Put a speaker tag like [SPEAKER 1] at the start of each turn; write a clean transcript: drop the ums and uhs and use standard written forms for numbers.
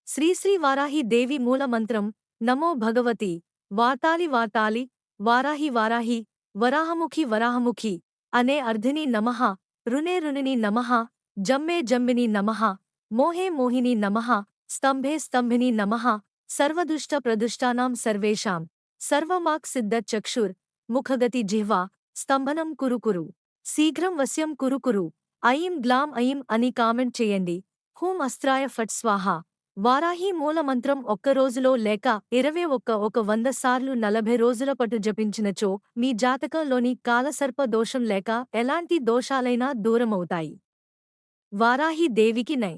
[SPEAKER 1] శ్రీ శ్రీ వారాహి దేవి మూలమంత్రం నమో భగవతి వాతాలి వాతాలి వారాహి వారాహి వరాహముఖి వరాహముఖి అనే అర్ధిని నమః రునే రునిని నమః జమ్మే జంబిని నమః మోహే మోహిని నమః స్తంభే స్తంభిని నమః సర్వదుష్ట ప్రదుష్టానాం సర్వేషాం సర్వమాక్ సిద్ధ చక్షుర్ ముఖగతి జిహ్వా స్తంభనం కురు కురు శీఘ్రం వశ్యం కురు కురు ఐం గ్లాం ఐం అని కామెంట్ చేయండి. హూం అస్త్రాయ ఫట్ స్వాహా. వారాహి మూలమంత్రం ఒక్కరోజులో లేక 21 సార్లు 40 రోజుల పటు జపించినచో మీ జాతకంలోని కాలసర్ప దోషం లేక ఎలాంటి దోషాలైనా దూరమవుతాయి. వారాహి దేవికి నై